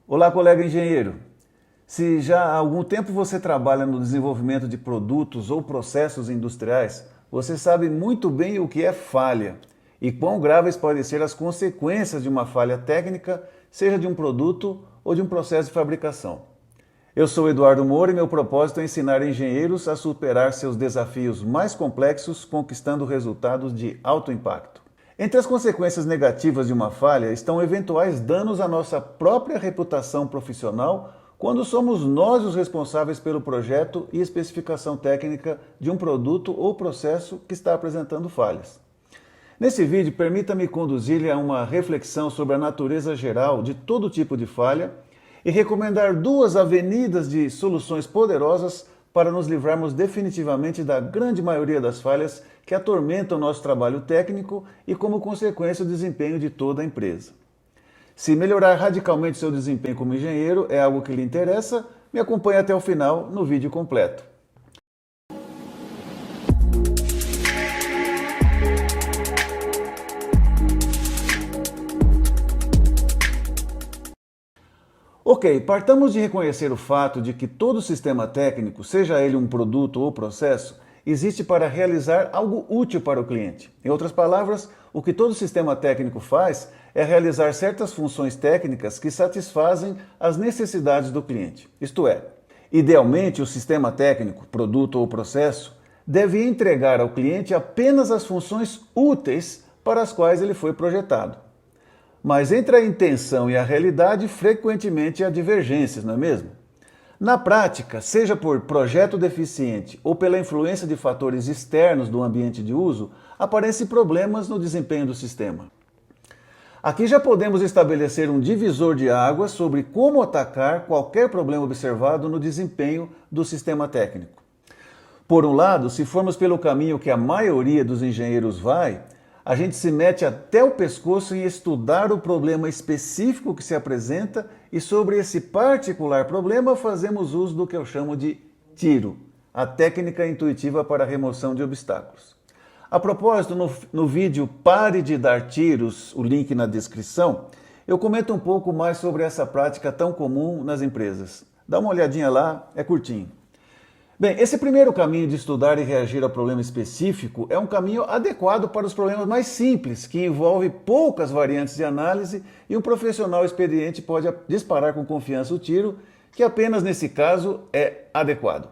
Olá, colega engenheiro. Se já há algum tempo você trabalha no desenvolvimento de produtos ou processos industriais, você sabe muito bem o que é falha e quão graves podem ser as consequências de uma falha técnica, seja de um produto ou de um processo de fabricação. Eu sou Eduardo Moura e meu propósito é ensinar engenheiros a superar seus desafios mais complexos, conquistando resultados de alto impacto. Entre as consequências negativas de uma falha estão eventuais danos à nossa própria reputação profissional quando somos nós os responsáveis pelo projeto e especificação técnica de um produto ou processo que está apresentando falhas. Nesse vídeo, permita-me conduzir-lhe a uma reflexão sobre a natureza geral de todo tipo de falha e recomendar duas avenidas de soluções poderosas para nos livrarmos definitivamente da grande maioria das falhas que atormentam nosso trabalho técnico e, como consequência, o desempenho de toda a empresa. Se melhorar radicalmente seu desempenho como engenheiro é algo que lhe interessa, me acompanhe até o final no vídeo completo. Ok, partamos de reconhecer o fato de que todo sistema técnico, seja ele um produto ou processo, existe para realizar algo útil para o cliente. Em outras palavras, o que todo sistema técnico faz é realizar certas funções técnicas que satisfazem as necessidades do cliente. Isto é, idealmente o sistema técnico, produto ou processo, deve entregar ao cliente apenas as funções úteis para as quais ele foi projetado. Mas entre a intenção e a realidade, frequentemente há divergências, não é mesmo? Na prática, seja por projeto deficiente ou pela influência de fatores externos do ambiente de uso, aparecem problemas no desempenho do sistema. Aqui já podemos estabelecer um divisor de águas sobre como atacar qualquer problema observado no desempenho do sistema técnico. Por um lado, se formos pelo caminho que a maioria dos engenheiros vai, a gente se mete até o pescoço em estudar o problema específico que se apresenta e sobre esse particular problema fazemos uso do que eu chamo de tiro, a técnica intuitiva para a remoção de obstáculos. A propósito, no vídeo Pare de Dar Tiros, o link na descrição, eu comento um pouco mais sobre essa prática tão comum nas empresas. Dá uma olhadinha lá, é curtinho. Bem, esse primeiro caminho de estudar e reagir ao problema específico é um caminho adequado para os problemas mais simples, que envolve poucas variantes de análise e um profissional experiente pode disparar com confiança o tiro, que apenas nesse caso é adequado.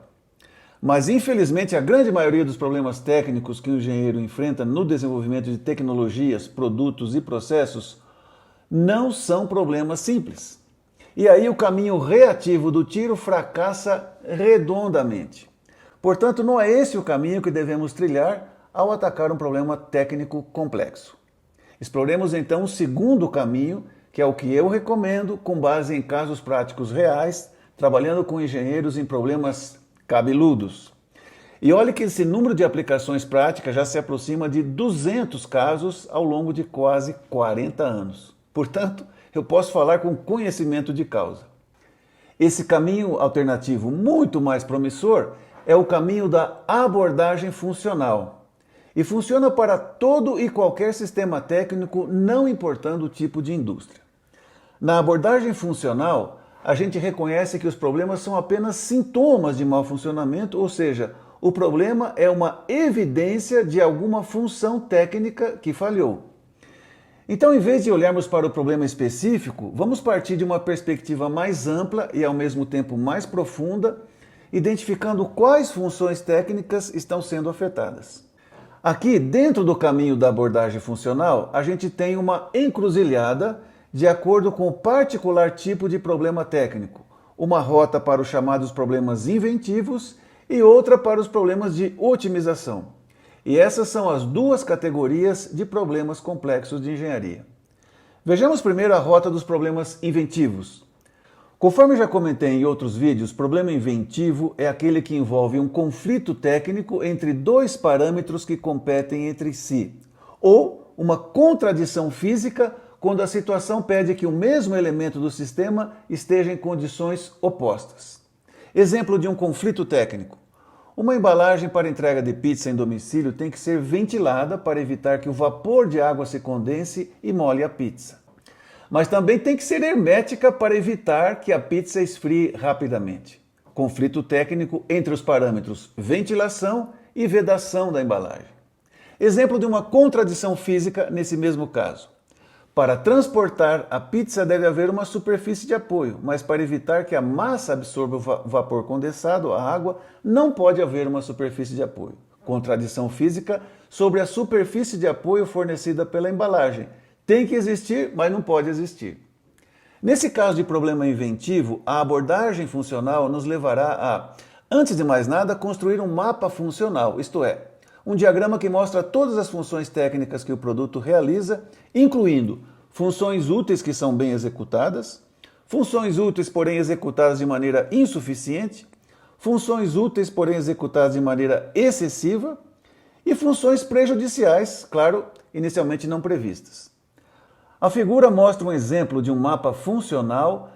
Mas infelizmente a grande maioria dos problemas técnicos que o engenheiro enfrenta no desenvolvimento de tecnologias, produtos e processos não são problemas simples. E aí o caminho reativo do tiro fracassa redondamente. Portanto, não é esse o caminho que devemos trilhar ao atacar um problema técnico complexo. Exploremos então o segundo caminho, que é o que eu recomendo com base em casos práticos reais, trabalhando com engenheiros em problemas cabeludos. E olhe que esse número de aplicações práticas já se aproxima de 200 casos ao longo de quase 40 anos. Portanto, eu posso falar com conhecimento de causa. Esse caminho alternativo muito mais promissor é o caminho da abordagem funcional. E funciona para todo e qualquer sistema técnico, não importando o tipo de indústria. Na abordagem funcional, a gente reconhece que os problemas são apenas sintomas de mau funcionamento, ou seja, o problema é uma evidência de alguma função técnica que falhou. Então, em vez de olharmos para o problema específico, vamos partir de uma perspectiva mais ampla e ao mesmo tempo mais profunda, identificando quais funções técnicas estão sendo afetadas. Aqui, dentro do caminho da abordagem funcional, a gente tem uma encruzilhada de acordo com o particular tipo de problema técnico, uma rota para os chamados problemas inventivos e outra para os problemas de otimização. E essas são as duas categorias de problemas complexos de engenharia. Vejamos primeiro a rota dos problemas inventivos. Conforme já comentei em outros vídeos, problema inventivo é aquele que envolve um conflito técnico entre dois parâmetros que competem entre si, ou uma contradição física quando a situação pede que o mesmo elemento do sistema esteja em condições opostas. Exemplo de um conflito técnico. Uma embalagem para entrega de pizza em domicílio tem que ser ventilada para evitar que o vapor de água se condense e molhe a pizza. Mas também tem que ser hermética para evitar que a pizza esfrie rapidamente. Conflito técnico entre os parâmetros ventilação e vedação da embalagem. Exemplo de uma contradição física nesse mesmo caso. Para transportar a pizza deve haver uma superfície de apoio, mas para evitar que a massa absorva o vapor condensado, a água, não pode haver uma superfície de apoio. Contradição física sobre a superfície de apoio fornecida pela embalagem. Tem que existir, mas não pode existir. Nesse caso de problema inventivo, a abordagem funcional nos levará a, antes de mais nada, construir um mapa funcional, isto é, um diagrama que mostra todas as funções técnicas que o produto realiza, incluindo funções úteis que são bem executadas, funções úteis, porém executadas de maneira insuficiente, funções úteis, porém executadas de maneira excessiva, e funções prejudiciais, claro, inicialmente não previstas. A figura mostra um exemplo de um mapa funcional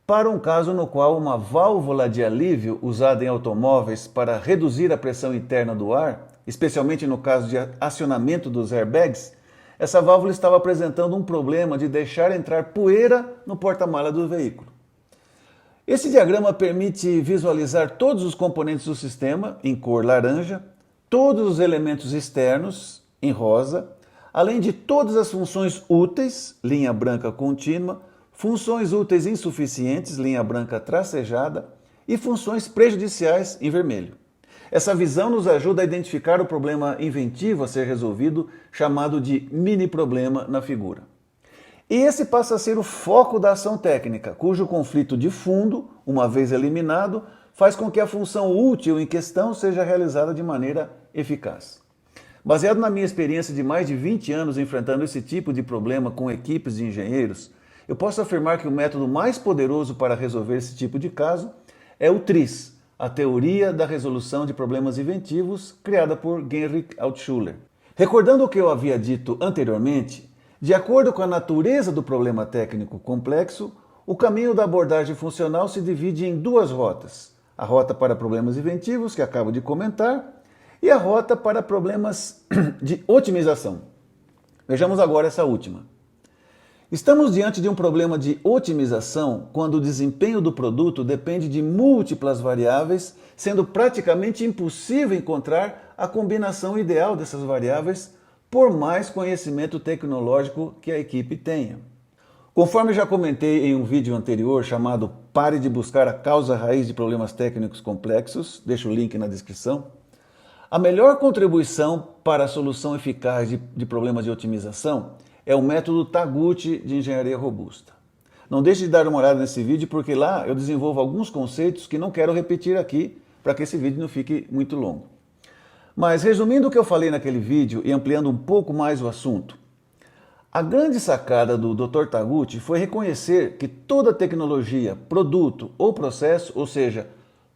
para um caso no qual uma válvula de alívio usada em automóveis para reduzir a pressão interna do ar, especialmente no caso de acionamento dos airbags, essa válvula estava apresentando um problema de deixar entrar poeira no porta-mala do veículo. Esse diagrama permite visualizar todos os componentes do sistema, em cor laranja, todos os elementos externos, em rosa, além de todas as funções úteis, linha branca contínua, funções úteis insuficientes, linha branca tracejada, e funções prejudiciais, em vermelho. Essa visão nos ajuda a identificar o problema inventivo a ser resolvido, chamado de mini-problema na figura. E esse passa a ser o foco da ação técnica, cujo conflito de fundo, uma vez eliminado, faz com que a função útil em questão seja realizada de maneira eficaz. Baseado na minha experiência de mais de 20 anos enfrentando esse tipo de problema com equipes de engenheiros, eu posso afirmar que o método mais poderoso para resolver esse tipo de caso é o TRIZ, a Teoria da Resolução de Problemas Inventivos, criada por Heinrich Altschuler. Recordando o que eu havia dito anteriormente, de acordo com a natureza do problema técnico complexo, o caminho da abordagem funcional se divide em duas rotas. A rota para problemas inventivos, que acabo de comentar, e a rota para problemas de otimização. Vejamos agora essa última. Estamos diante de um problema de otimização quando o desempenho do produto depende de múltiplas variáveis, sendo praticamente impossível encontrar a combinação ideal dessas variáveis, por mais conhecimento tecnológico que a equipe tenha. Conforme já comentei em um vídeo anterior chamado Pare de buscar a causa raiz de problemas técnicos complexos, deixo o link na descrição, a melhor contribuição para a solução eficaz de problemas de otimização é o método Taguchi de engenharia robusta. Não deixe de dar uma olhada nesse vídeo, porque lá eu desenvolvo alguns conceitos que não quero repetir aqui, para que esse vídeo não fique muito longo. Mas resumindo o que eu falei naquele vídeo e ampliando um pouco mais o assunto, a grande sacada do Dr. Taguchi foi reconhecer que toda tecnologia, produto ou processo, ou seja,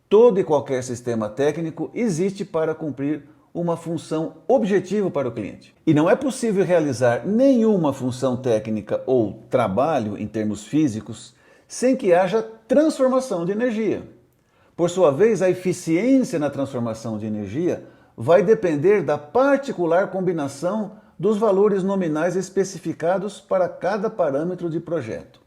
todo e qualquer sistema técnico, existe para cumprir uma função objetiva para o cliente. E não é possível realizar nenhuma função técnica ou trabalho em termos físicos sem que haja transformação de energia. Por sua vez, a eficiência na transformação de energia vai depender da particular combinação dos valores nominais especificados para cada parâmetro de projeto.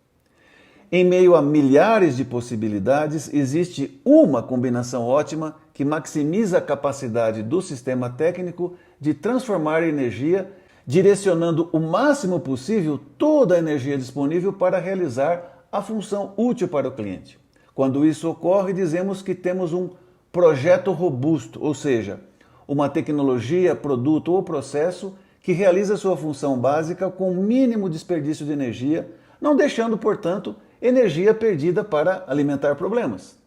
Em meio a milhares de possibilidades, existe uma combinação ótima que maximiza a capacidade do sistema técnico de transformar energia, direcionando o máximo possível toda a energia disponível para realizar a função útil para o cliente. Quando isso ocorre, dizemos que temos um projeto robusto, ou seja, uma tecnologia, produto ou processo que realiza sua função básica com o mínimo desperdício de energia, não deixando, portanto, energia perdida para alimentar problemas.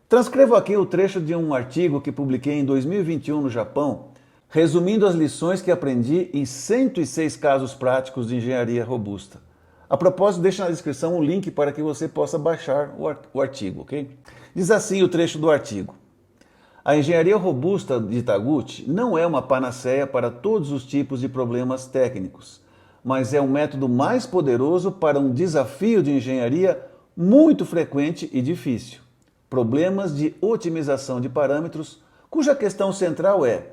Transcrevo aqui o trecho de um artigo que publiquei em 2021 no Japão, resumindo as lições que aprendi em 106 casos práticos de engenharia robusta. A propósito, deixo na descrição um link para que você possa baixar o artigo, ok? Diz assim o trecho do artigo. A engenharia robusta de Taguchi não é uma panaceia para todos os tipos de problemas técnicos, mas é um método mais poderoso para um desafio de engenharia muito frequente e difícil. Problemas de otimização de parâmetros, cuja questão central é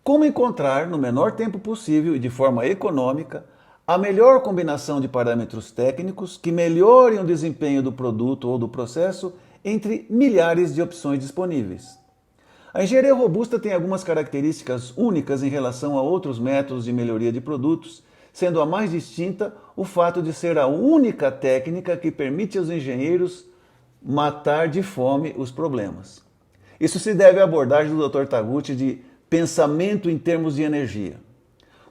como encontrar no menor tempo possível e de forma econômica a melhor combinação de parâmetros técnicos que melhorem o desempenho do produto ou do processo entre milhares de opções disponíveis. A engenharia robusta tem algumas características únicas em relação a outros métodos de melhoria de produtos, sendo a mais distinta o fato de ser a única técnica que permite aos engenheiros matar de fome os problemas. Isso se deve à abordagem do Dr. Taguchi de pensamento em termos de energia.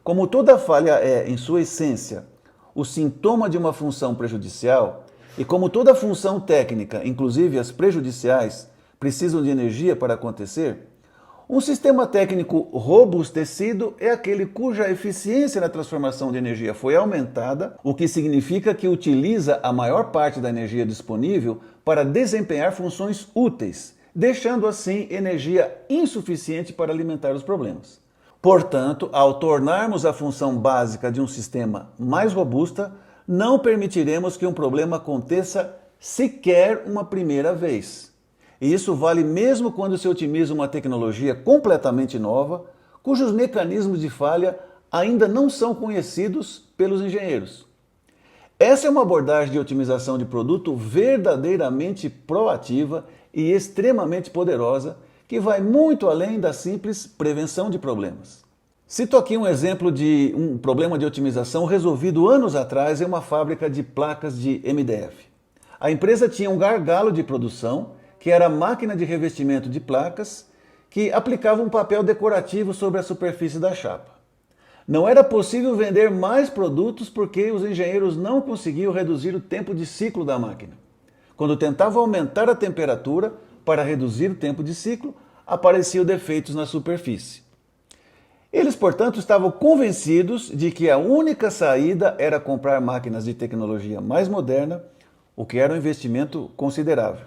Como toda falha é, em sua essência, o sintoma de uma função prejudicial, e como toda função técnica, inclusive as prejudiciais, precisam de energia para acontecer, um sistema técnico robustecido é aquele cuja eficiência na transformação de energia foi aumentada, o que significa que utiliza a maior parte da energia disponível para desempenhar funções úteis, deixando assim energia insuficiente para alimentar os problemas. Portanto, ao tornarmos a função básica de um sistema mais robusta, não permitiremos que um problema aconteça sequer uma primeira vez. E isso vale mesmo quando se otimiza uma tecnologia completamente nova, cujos mecanismos de falha ainda não são conhecidos pelos engenheiros. Essa é uma abordagem de otimização de produto verdadeiramente proativa e extremamente poderosa, que vai muito além da simples prevenção de problemas. Cito aqui um exemplo de um problema de otimização resolvido anos atrás em uma fábrica de placas de MDF. A empresa tinha um gargalo de produção, que era a máquina de revestimento de placas, que aplicava um papel decorativo sobre a superfície da chapa. Não era possível vender mais produtos porque os engenheiros não conseguiam reduzir o tempo de ciclo da máquina. Quando tentavam aumentar a temperatura para reduzir o tempo de ciclo, apareciam defeitos na superfície. Eles, portanto, estavam convencidos de que a única saída era comprar máquinas de tecnologia mais moderna, o que era um investimento considerável.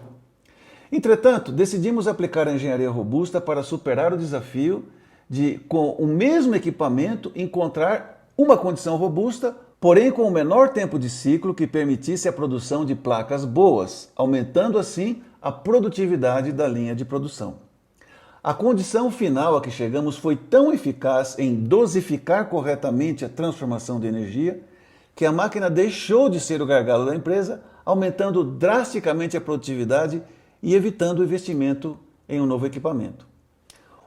Entretanto, decidimos aplicar a engenharia robusta para superar o desafio de, com o mesmo equipamento, encontrar uma condição robusta, porém com o menor tempo de ciclo que permitisse a produção de placas boas, aumentando assim a produtividade da linha de produção. A condição final a que chegamos foi tão eficaz em dosificar corretamente a transformação de energia que a máquina deixou de ser o gargalo da empresa, aumentando drasticamente a produtividade e evitando o investimento em um novo equipamento.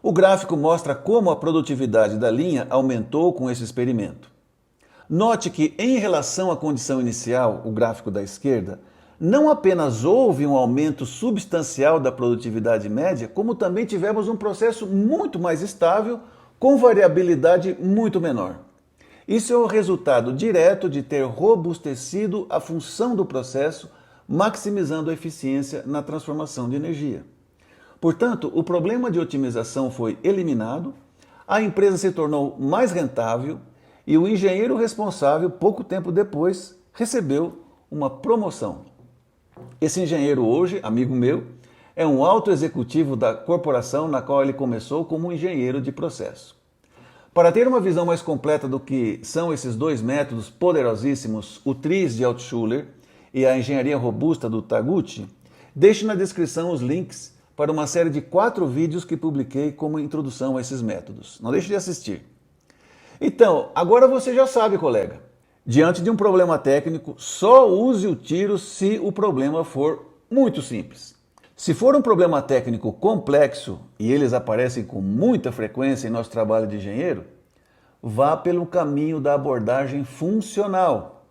O gráfico mostra como a produtividade da linha aumentou com esse experimento. Note que, em relação à condição inicial, o gráfico da esquerda, não apenas houve um aumento substancial da produtividade média, como também tivemos um processo muito mais estável, com variabilidade muito menor. Isso é o resultado direto de ter robustecido a função do processo, maximizando a eficiência na transformação de energia. Portanto, o problema de otimização foi eliminado, a empresa se tornou mais rentável e o engenheiro responsável, pouco tempo depois, recebeu uma promoção. Esse engenheiro hoje, amigo meu, é um alto executivo da corporação na qual ele começou como engenheiro de processo. Para ter uma visão mais completa do que são esses dois métodos poderosíssimos, o TRIZ de Altshuler e a engenharia robusta do Taguchi, deixe na descrição os links para uma série de 4 vídeos que publiquei como introdução a esses métodos. Não deixe de assistir. Então, agora você já sabe, colega. Diante de um problema técnico, só use o tiro se o problema for muito simples. Se for um problema técnico complexo, e eles aparecem com muita frequência em nosso trabalho de engenheiro, vá pelo caminho da abordagem funcional.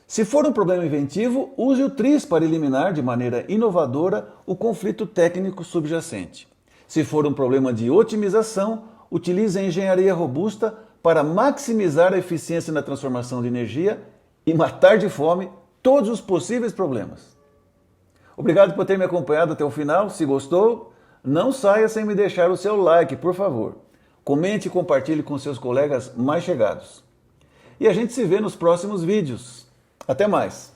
Se for um problema inventivo, use o TRIZ para eliminar de maneira inovadora o conflito técnico subjacente. Se for um problema de otimização, utilize a engenharia robusta para maximizar a eficiência na transformação de energia e matar de fome todos os possíveis problemas. Obrigado por ter me acompanhado até o final. Se gostou, não saia sem me deixar o seu like, por favor. Comente e compartilhe com seus colegas mais chegados. E a gente se vê nos próximos vídeos. Até mais!